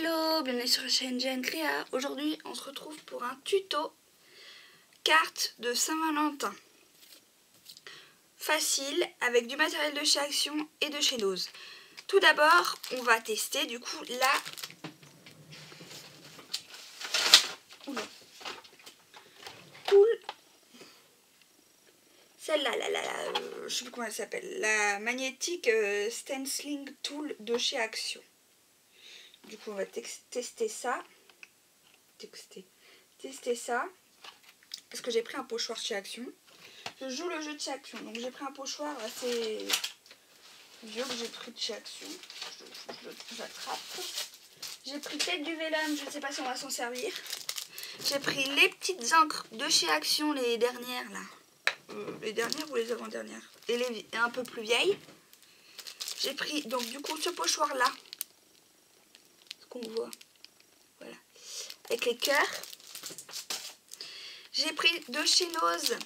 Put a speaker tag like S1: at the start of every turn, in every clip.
S1: Hello, bienvenue sur la chaîne Jeanne Créa. Aujourd'hui, on se retrouve pour un tuto carte de Saint-Valentin. Facile, avec du matériel de chez Action et de chez Nose. Tout d'abord, on va tester du coup la... Cool. Celle-là, je sais plus comment elle s'appelle. La magnétique stenciling tool de chez Action. Du coup, on va tester ça. Tester ça. Parce que j'ai pris un pochoir chez Action. Je joue le jeu de chez Action. Donc j'ai pris un pochoir assez vieux que j'ai pris de chez Action. J'attrape. J'ai pris peut-être du vélum. Je ne sais pas si on va s'en servir. J'ai pris les petites encres de chez Action, les dernières là. Les dernières ou les avant-dernières. Et les un peu plus vieilles. J'ai pris donc du coup ce pochoir là. Ce qu'on voit. Voilà. Avec les cœurs. J'ai pris de chez Nose.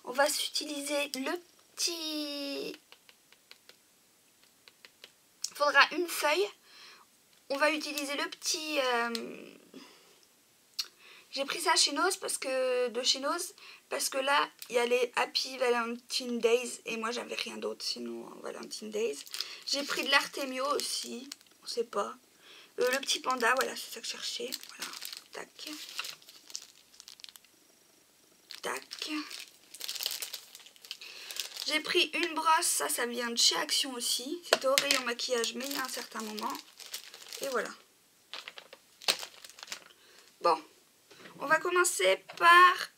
S1: On va s'utiliser le petit... Il faudra une feuille. On va utiliser le petit... J'ai pris ça chez Nose parce que là il y a les Happy Valentine Days et moi j'avais rien d'autre sinon Valentine Days. J'ai pris de l'Artemio aussi, on sait pas. Le petit panda, voilà, c'est ça que je cherchais. Voilà, tac. Tac. J'ai pris une brosse, ça vient de chez Action aussi. C'était au rayon maquillage, mais il y a un certain moment. Et voilà. Bon, on va commencer par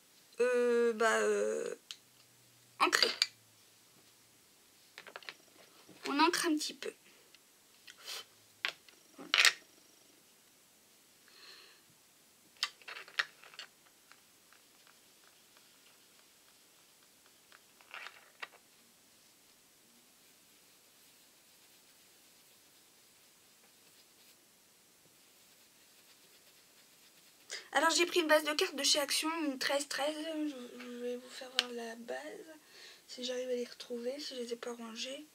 S1: ancrer. On ancre un petit peu. Voilà. Alors j'ai pris une base de cartes de chez Action, une 13-13. Je vais vous faire voir la base. Si j'arrive à les retrouver, si je les ai pas rangées.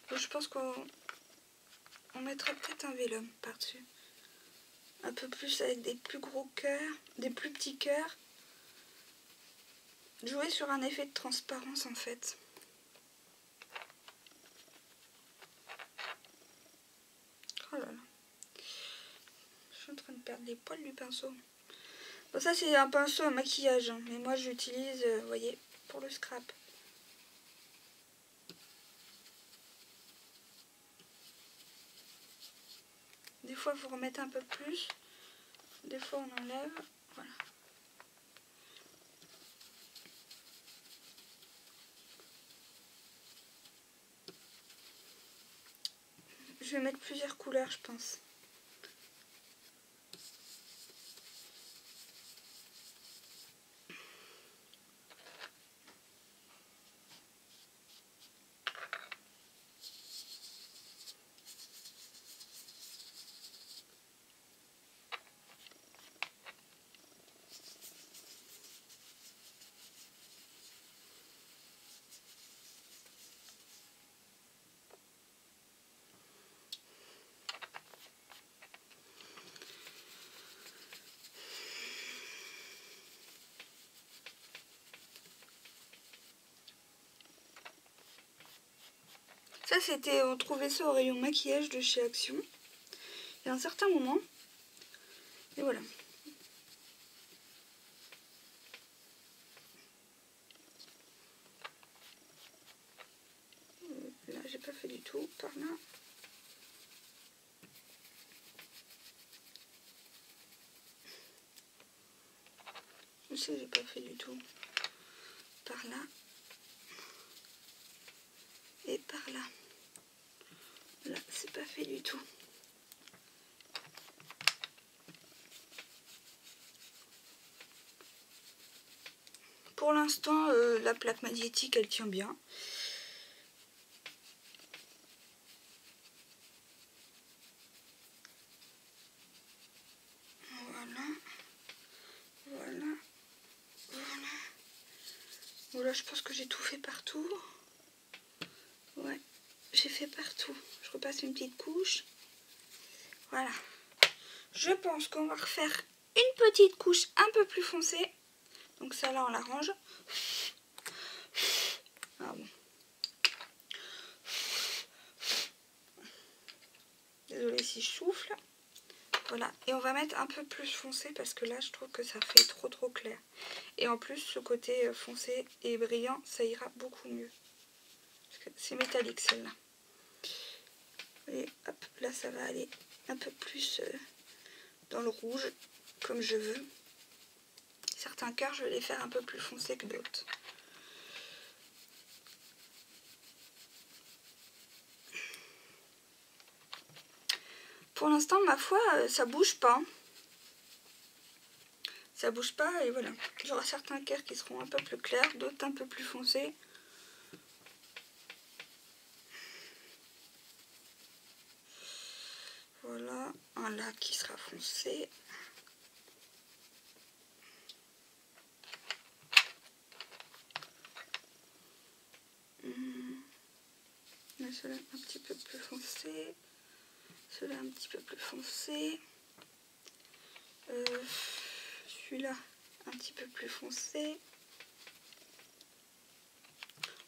S1: Donc, je pense qu'on mettra peut-être un vélum par-dessus. Un peu plus avec des plus gros cœurs, des plus petits cœurs. Jouer sur un effet de transparence en fait. Oh là là. Je suis en train de perdre les poils du pinceau. Bon, ça c'est un pinceau à maquillage, hein, mais moi j'utilise, vous voyez, pour le scrap. Des fois il faut remettre un peu plus, des fois on enlève, voilà. Je vais mettre plusieurs couleurs je pense. Ça c'était, on trouvait ça au rayon maquillage de chez Action. Il y a un certain moment. Et voilà. Là j'ai pas fait du tout, par là. Je sais que j'ai pas fait du tout. Par là. Et par là. Là, c'est pas fait du tout. Pour l'instant, la plaque magnétique, elle tient bien. Voilà, je pense que j'ai tout fait partout. Ouais, j'ai fait partout. Je repasse une petite couche. Voilà. Je pense qu'on va refaire une petite couche un peu plus foncée. Donc ça là, on l'arrange. Ah bon. Désolée si je souffle. Voilà, et on va mettre un peu plus foncé parce que là je trouve que ça fait trop clair. Et en plus ce côté foncé et brillant, ça ira beaucoup mieux. C'est métallique celle-là. Et hop, là ça va aller un peu plus dans le rouge, comme je veux. Certains cœurs, je vais les faire un peu plus foncés que d'autres. Pour l'instant, ma foi, ça bouge pas. Ça bouge pas et voilà. J'aurai certains cœurs qui seront un peu plus clairs, d'autres un peu plus foncés. Voilà, un là qui sera foncé. Là, celui-là un petit peu plus foncé. Celui-là un petit peu plus foncé. Celui-là un petit peu plus foncé.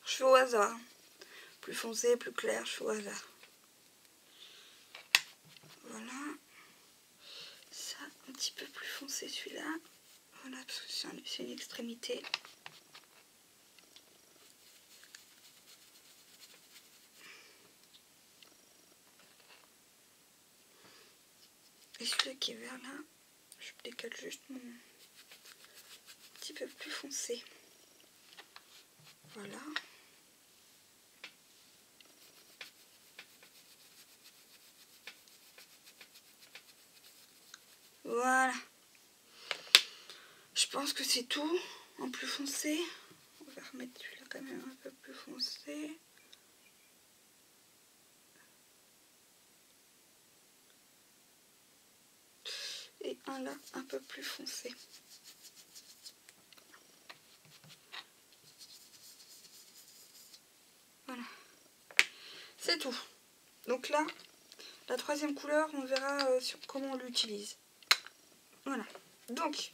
S1: Je fais au hasard. Plus foncé, plus clair, je fais au hasard. Voilà. Ça, un petit peu plus foncé celui-là. Voilà, parce que c'est une extrémité. Et celui-là qui est vert là, je décale juste mon petit peu plus foncé. Voilà. Voilà. Je pense que c'est tout en plus foncé. On va remettre celui-là quand même un peu plus foncé. Et un là un peu plus foncé. Voilà. C'est tout. Donc là, la troisième couleur, on verra comment on l'utilise. Voilà. Donc,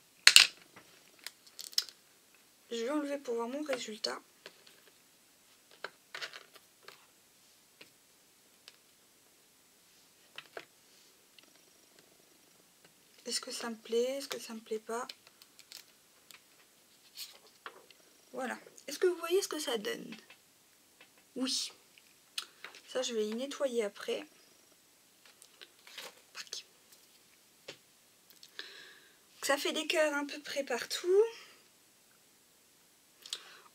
S1: je vais enlever pour voir mon résultat. Est-ce que ça me plaît? Est-ce que ça me plaît pas? Voilà. Est-ce que vous voyez ce que ça donne? Oui. Ça, je vais y nettoyer après. Ça fait des cœurs à peu près partout.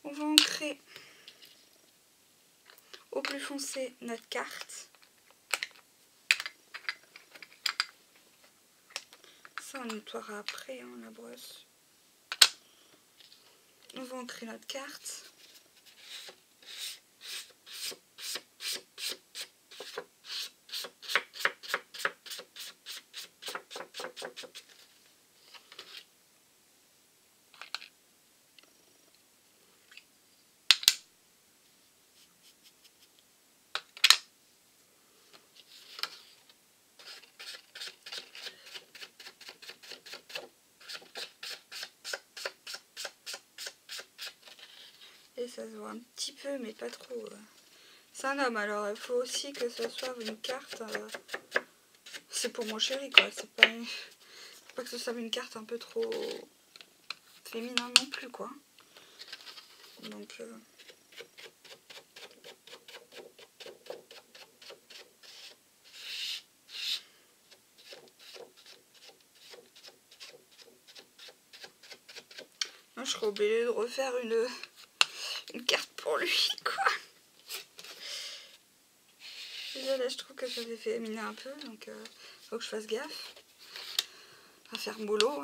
S1: On va ancrer au plus foncé notre carte. Ça, on nettoiera après, hein, la brosse. On va ancrer notre carte. Et ça se voit un petit peu, mais pas trop. C'est un homme, alors il faut aussi que ça soit une carte. C'est pour mon chéri, quoi. C'est pas, pas que ce soit une carte un peu trop féminin non plus, quoi. Donc... Moi, je serais obligée de refaire une carte pour lui, quoi. Déjà, là, je trouve que ça s'est fait éminer un peu, donc faut que je fasse gaffe. On va faire mollo, hein.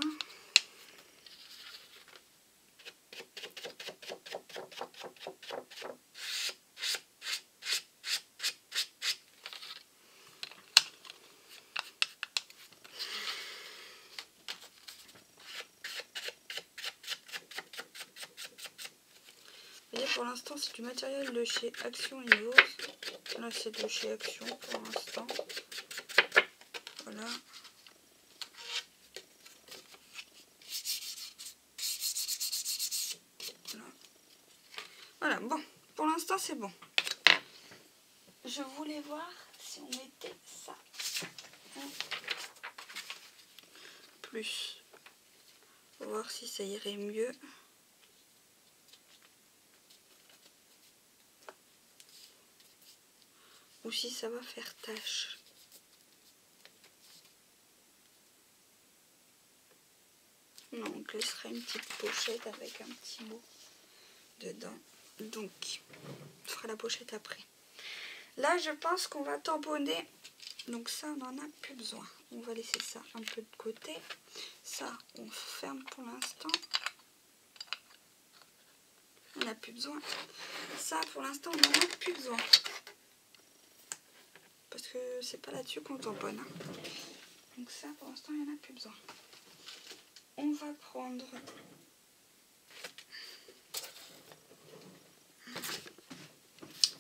S1: pour l'instant c'est du matériel de chez Action Innos. Là c'est de chez Action pour l'instant. Voilà. Voilà, bon, pour l'instant c'est bon. Je voulais voir si on mettait ça. Plus. Pour voir si ça irait mieux. Ou si ça va faire tache. Non, on laissera une petite pochette avec un petit mot dedans. Donc, on fera la pochette après. Là, je pense qu'on va tamponner. Donc ça, on n'en a plus besoin. On va laisser ça un peu de côté. Ça, on ferme pour l'instant. On n'a plus besoin. Ça, pour l'instant, on n'en a plus besoin. Parce que c'est pas là-dessus qu'on tamponne. Hein. Donc ça, pour l'instant, il n'y en a plus besoin. On va prendre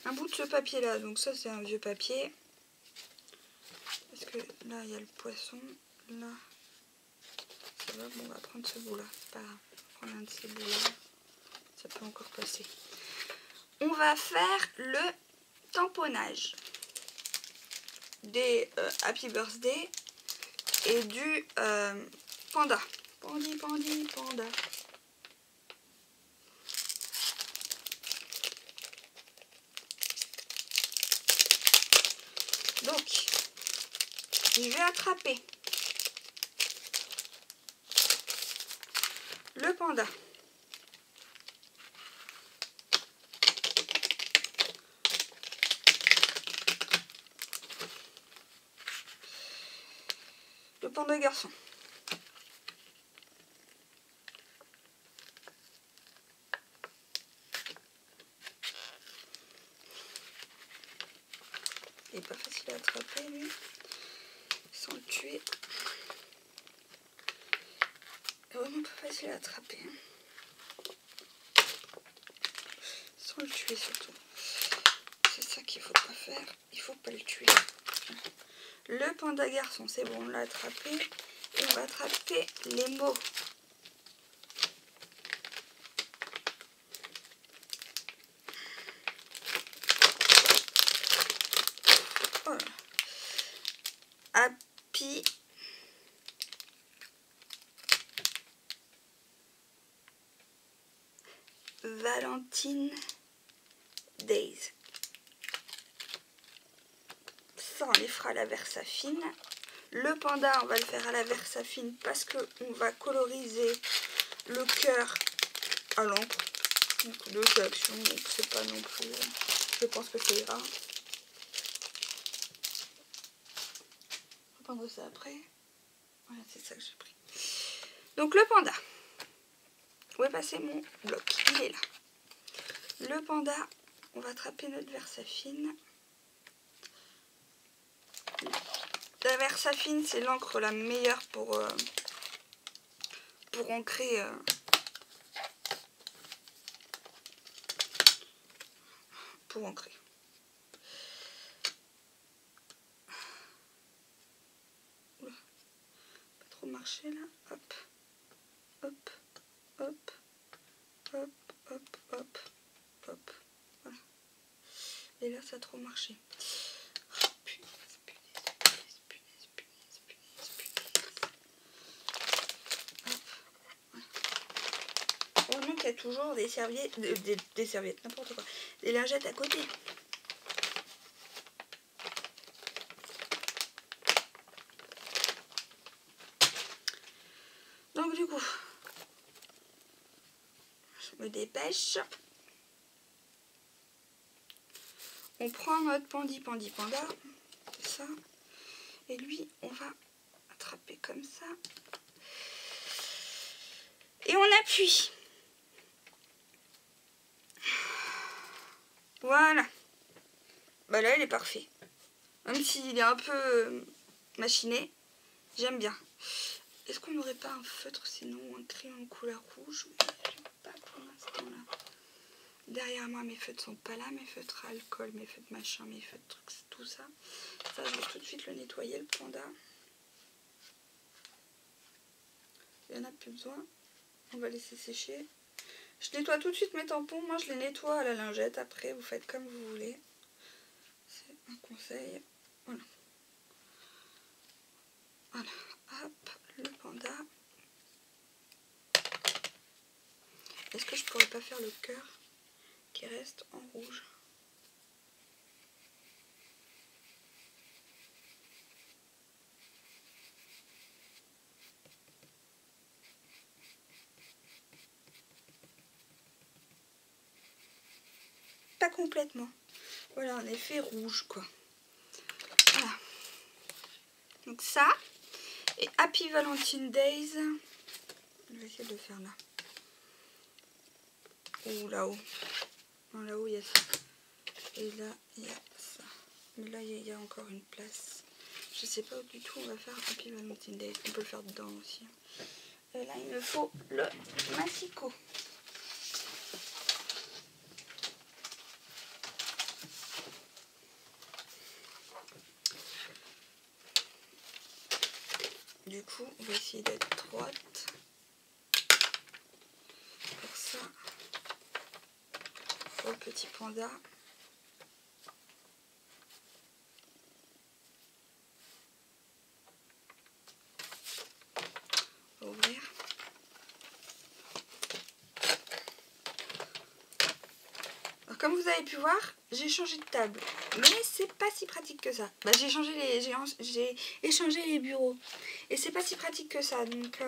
S1: un bout de ce papier là. Donc ça, c'est un vieux papier. Parce que là, il y a le poisson. Là, ça va. Bon, on va prendre ce bout là. C'est pas grave. On va prendre un de ces bouts là. Ça peut encore passer. On va faire le tamponnage des Happy Birthday et du panda. Pandi, pandi, panda. Donc, je vais attraper le panda. Le panda garçon. Il n'est pas facile à attraper lui, sans le tuer. Vraiment pas facile à attraper. Sans le tuer surtout. C'est ça qu'il faut pas faire. Il faut pas le tuer. Le panda garçon, c'est bon, on l'a attrapé. Et on va attraper les mots. Voilà. Happy Valentine Days. Ça, on les fera à la Versafine. Le panda, on va le faire à la Versafine parce qu'on va coloriser le cœur à l'encre. Donc de chez Action, donc c'est pas non plus. Je pense que ça ira. On va prendre ça après. Voilà, c'est ça que j'ai pris. Donc le panda. Où est passé mon bloc? Il est là. Le panda, on va attraper notre Versafine. La Versafine, c'est l'encre la meilleure pour ancrer. Pour ancrer. Oula. Pas trop marcher là. Hop. Hop. Hop. Hop. Hop. Hop. Hop. Voilà. Et là, ça a trop marché. Oh, punaise, punaise, punaise, punaise, punaise, punaise, punaise. Hop. Voilà. Heureusement qu'il y a toujours des serviettes, des serviettes, n'importe quoi. Des lingettes à côté. Donc du coup, je me dépêche. On prend notre panda, c'est ça. Et lui, on va attraper comme ça. Et on appuie. Voilà. Bah là, il est parfait. Même s'il est un peu machiné, j'aime bien. Est-ce qu'on n'aurait pas un feutre sinon, un crayon en couleur rouge? Je sais pas pour l'instant là. Derrière moi, mes feutres sont pas là, mes feutres alcool, mes feutres machin, mes feutres trucs, tout ça. Ça, je vais tout de suite le nettoyer, le panda. Il n'y en a plus besoin. On va laisser sécher. Je nettoie tout de suite mes tampons. Moi, je les nettoie à la lingette. Après, vous faites comme vous voulez. C'est un conseil. Voilà. Voilà. Hop, le panda. Est-ce que je pourrais pas faire le cœur qui reste en rouge? Pas complètement. Voilà, un effet rouge, quoi. Voilà. Donc ça. Et Happy Valentine Days. Je vais essayer de le faire là. Ou là-haut. Non, là-haut, il y a ça. Et là, il y a ça. Mais là, il y a encore une place. Je sais pas du tout, on va faire Happy Valentine Days. On peut le faire dedans aussi. Et là, il me faut le massicot. Du coup, on va essayer d'être droite. Pour ça, pour le petit panda. On va ouvrir. Alors, comme vous avez pu voir, j'ai changé de table. Mais c'est pas si pratique que ça. Bah, j'ai échangé les bureaux. Et c'est pas si pratique que ça. Donc,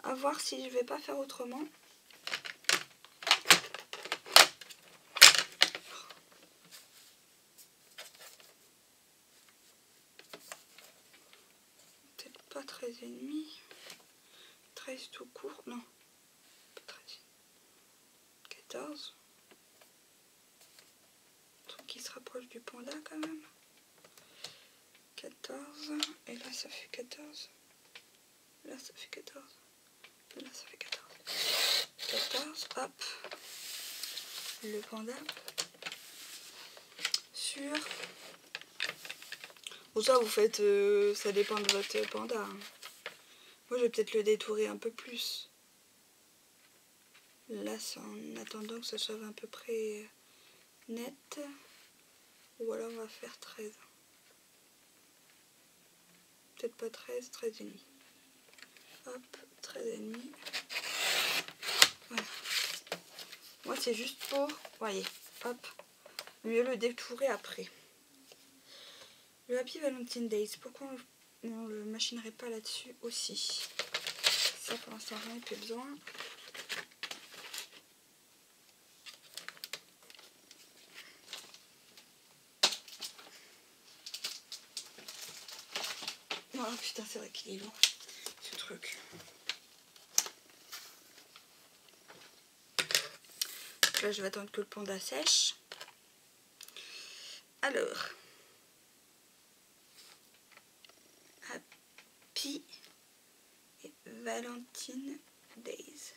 S1: à voir si je vais pas faire autrement. Peut-être pas 13,5. 13 tout court. Non. Pas 13. 14. Un truc qui se rapproche du panda quand même. 14. Et là, ça fait 14. Là, ça fait 14. Et là, ça fait 14. 14. Hop. Le panda. Sur. Bon, ça, vous faites. Ça dépend de votre panda. Hein. Moi, je vais peut-être le détourer un peu plus. Là, c'est en attendant que ce soit à peu près net. Ou alors, on va faire 13. Peut-être pas 13, 13,5. Hop, 13,5. Voilà. Moi, c'est juste pour, voyez, hop, mieux le détourer après. Le Happy Valentine Days, pourquoi on le machinerait pas là-dessus aussi? Ça, pour l'instant, j'en ai plus besoin. Oh putain, c'est vrai qu'il est lourd, ce truc. Donc là, je vais attendre que le panda sèche. Alors, Happy Valentine Days.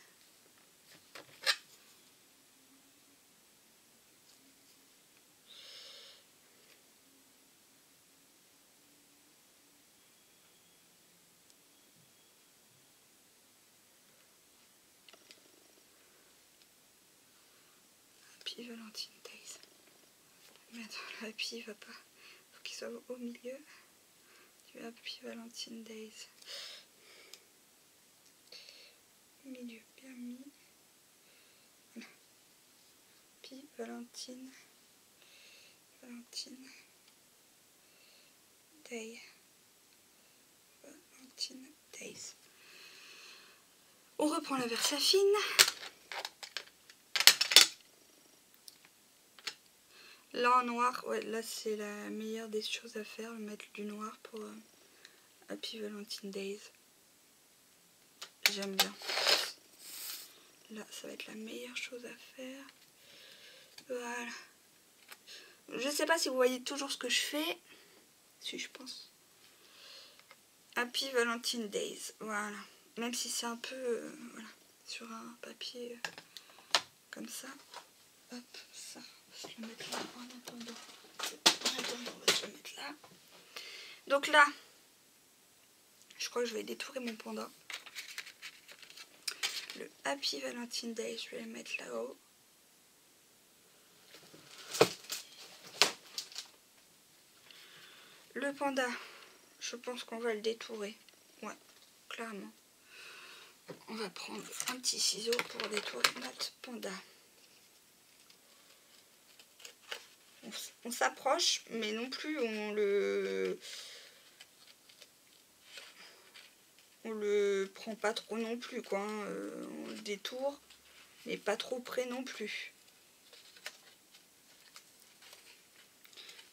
S1: Happy Valentine Days. Mais attends, le Happy va pas. Faut qu'il soit au milieu du Happy Valentine Days. Milieu bien mis. Voilà. Happy Valentine Day. Valentine Days. On reprend la Versafine. Là en noir, ouais, là c'est la meilleure des choses à faire, mettre du noir pour Happy Valentine Days. J'aime bien. Là, ça va être la meilleure chose à faire. Voilà. Je sais pas si vous voyez toujours ce que je fais. Si, je pense. Happy Valentine Days. Voilà. Même si c'est un peu voilà, sur un papier comme ça. Hop, ça, on va se le mettre là en attendant. On va se le mettre là. Donc là, je crois que je vais détourer mon panda. Le Happy Valentine Day, je vais le mettre là-haut. Le panda, je pense qu'on va le détourer. Ouais, clairement. On va prendre un petit ciseau pour détourer notre panda. On s'approche, mais non plus on le prend pas trop non plus, quoi. Hein. On le détourne, mais pas trop près non plus.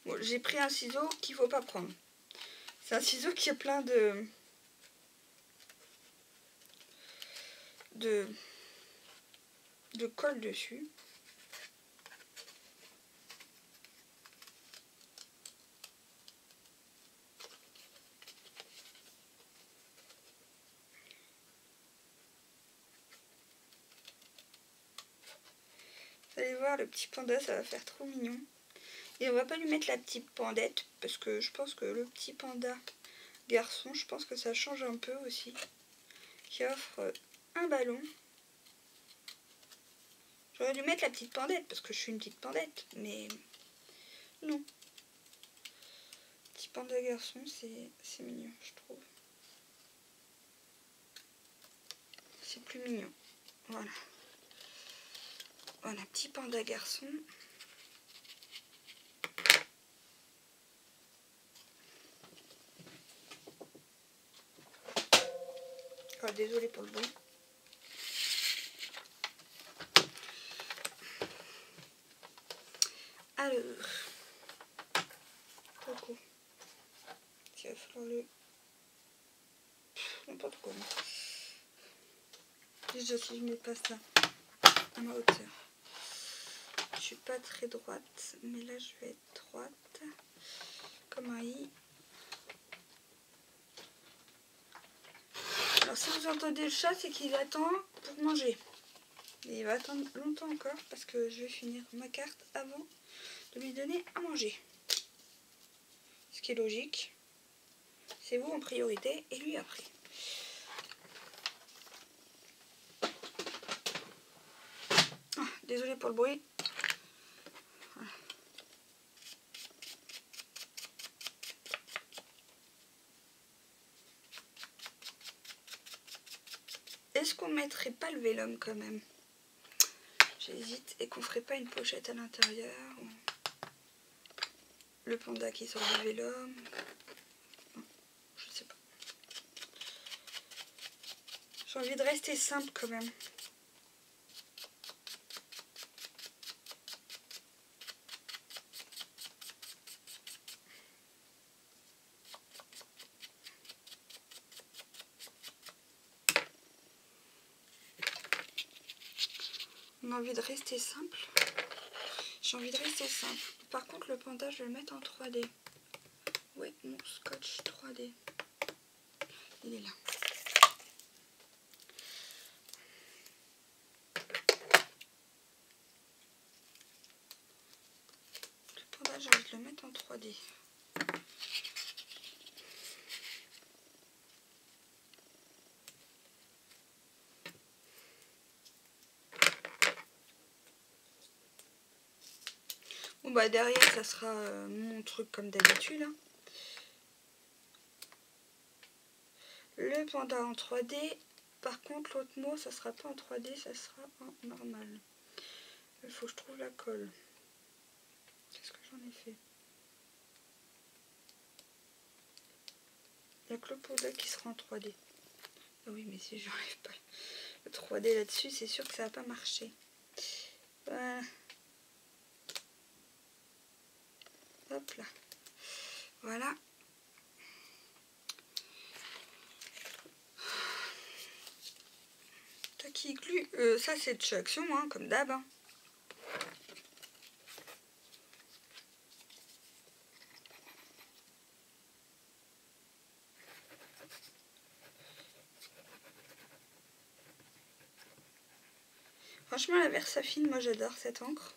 S1: Bon, j'ai pris un ciseau qu'il faut pas prendre. C'est un ciseau qui a plein de colle dessus. Vous allez voir, le petit panda, ça va faire trop mignon. Et on va pas lui mettre la petite pandette, parce que je pense que le petit panda garçon, je pense que ça change un peu aussi. Qui offre un ballon. J'aurais dû mettre la petite pandette, parce que je suis une petite pandette, mais non. Petit panda garçon, c'est mignon, je trouve. C'est plus mignon. Voilà. Voilà, petit panda garçon. Oh, désolée pour le bruit. Alors, coco. Il va falloir le... N'importe quoi. Déjà, si je mets pas ça à ma hauteur. Je suis pas très droite, mais là, je vais être droite. Comme un i. Alors, si vous entendez le chat, c'est qu'il attend pour manger. Et il va attendre longtemps encore parce que je vais finir ma carte avant de lui donner à manger. Ce qui est logique. C'est vous en priorité et lui après. Ah, désolée pour le bruit. Voilà. Est-ce qu'on mettrait pas le vélum quand même? J'hésite. Et qu'on ferait pas une pochette à l'intérieur? Le panda qui sort du vélum? Non, je sais pas. J'ai envie de rester simple quand même. On a envie de rester simple. J'ai envie de rester simple. Par contre, le panda, je vais le mettre en 3D. Ouais, mon scotch 3D. Il est là. Le panda, j'ai envie de le mettre en 3D. Bon bah derrière ça sera mon truc comme d'habitude. Hein. Le panda en 3D. Par contre l'autre mot ça sera pas en 3D, ça sera en normal. Il faut que je trouve la colle. Qu'est-ce que j'en ai fait? Il y a que le panda qui sera en 3D. Ah oui mais si j'enlève pas le 3D là-dessus, c'est sûr que ça va pas marcher. Hop là. Voilà. Qui glue. Ça c'est de chez Action, hein, comme d'hab. Hein. Franchement, la Versafine, moi j'adore cette encre.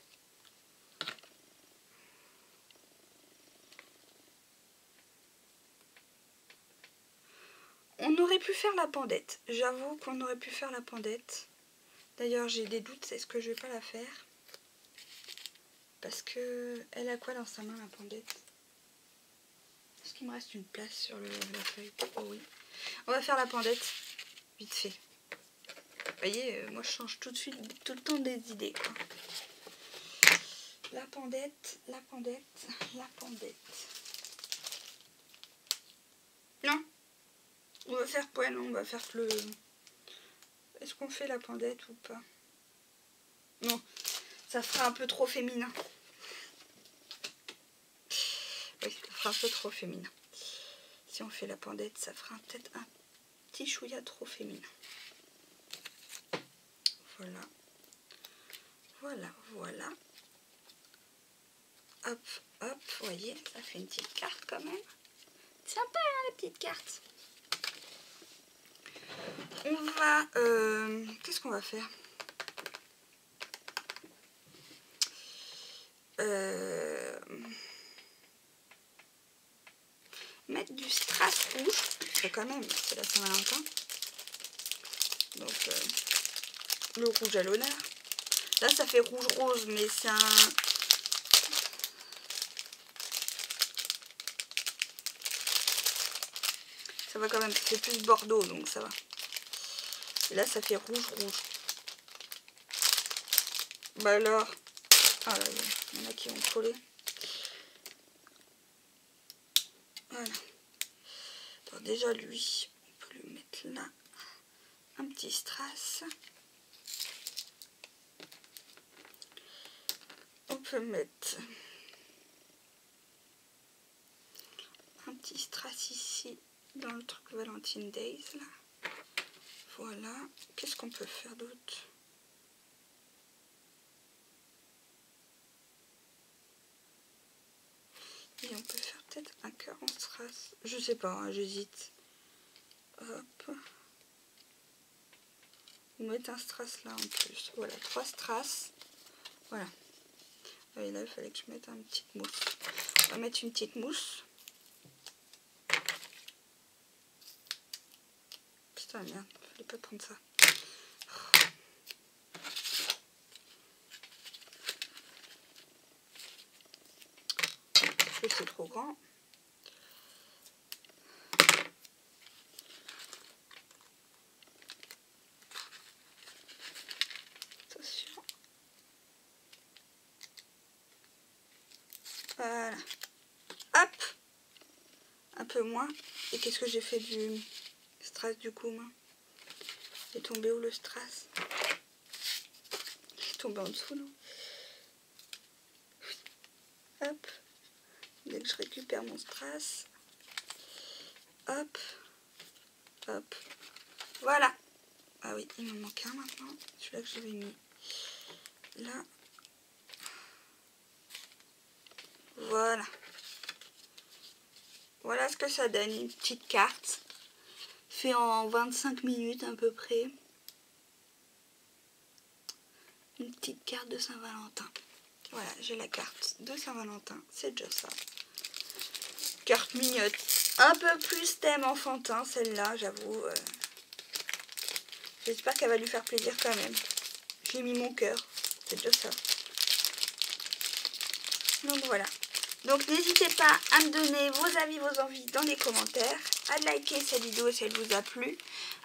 S1: On aurait pu faire la pendette. J'avoue qu'on aurait pu faire la pendette. D'ailleurs, j'ai des doutes, est-ce que je vais pas la faire? Parce que elle a quoi dans sa main, la pendette? Est-ce qu'il me reste une place sur la feuille? Oh oui. On va faire la pendette, vite fait. Vous voyez, moi je change tout de suite, tout le temps des idées, quoi. La pendette, la pendette, la pendette. Non, on va faire quoi? Non, on va faire le... Est-ce qu'on fait la pendette ou pas? Non, ça fera un peu trop féminin. Oui, ça fera un peu trop féminin. Si on fait la pendette, ça fera peut-être un petit chouïa trop féminin. Voilà. Voilà, voilà. Hop, hop, vous voyez, ça fait une petite carte quand même. Sympa, hein, la petite carte. On va... qu'est-ce qu'on va faire? Mettre du strass rouge. C'est quand même, c'est la Saint-Valentin. Donc, le rouge à l'honneur. Là, ça fait rouge-rose, mais c'est un... Ça va quand même, c'est plus bordeaux, donc ça va. Et là, ça fait rouge-rouge. Bah alors... Ah là, il y en a qui vont coller. Voilà. Alors déjà, lui, on peut lui mettre là un petit strass. On peut mettre un petit strass ici dans le truc Valentine Days là. Voilà. Qu'est-ce qu'on peut faire d'autre? Et on peut faire peut-être un cœur en strass. Je sais pas, hein, j'hésite. Hop. Ou mettre un strass là en plus. Voilà, 3 strass. Voilà. Et là, il fallait que je mette une petite mousse. On va mettre une petite mousse. Putain, merde, fallait pas prendre ça. C'est trop grand. Attention. Voilà. Hop. Un peu moins. Et qu'est-ce que j'ai fait du strass du coup, moi? Il est tombé où le strass? Il est tombé en dessous, non? Hop. Dès que je récupère mon strass. Hop. Hop. Voilà. Ah oui, il m'en manque un maintenant. Celui-là que j'avais mis là. Voilà. Voilà ce que ça donne, une petite carte. Fait en 25 minutes à peu près. Une petite carte de Saint-Valentin. Voilà, j'ai la carte de Saint-Valentin. C'est déjà ça. Carte mignonne. Un peu plus thème enfantin, celle-là, j'avoue. J'espère qu'elle va lui faire plaisir quand même. J'ai mis mon cœur. C'est déjà ça. Donc voilà. Donc n'hésitez pas à me donner vos avis, vos envies dans les commentaires, à liker cette vidéo si elle vous a plu,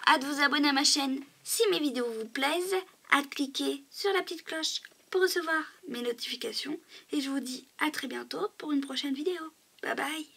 S1: à vous abonner à ma chaîne si mes vidéos vous plaisent, à cliquer sur la petite cloche pour recevoir mes notifications. Et je vous dis à très bientôt pour une prochaine vidéo. Bye bye!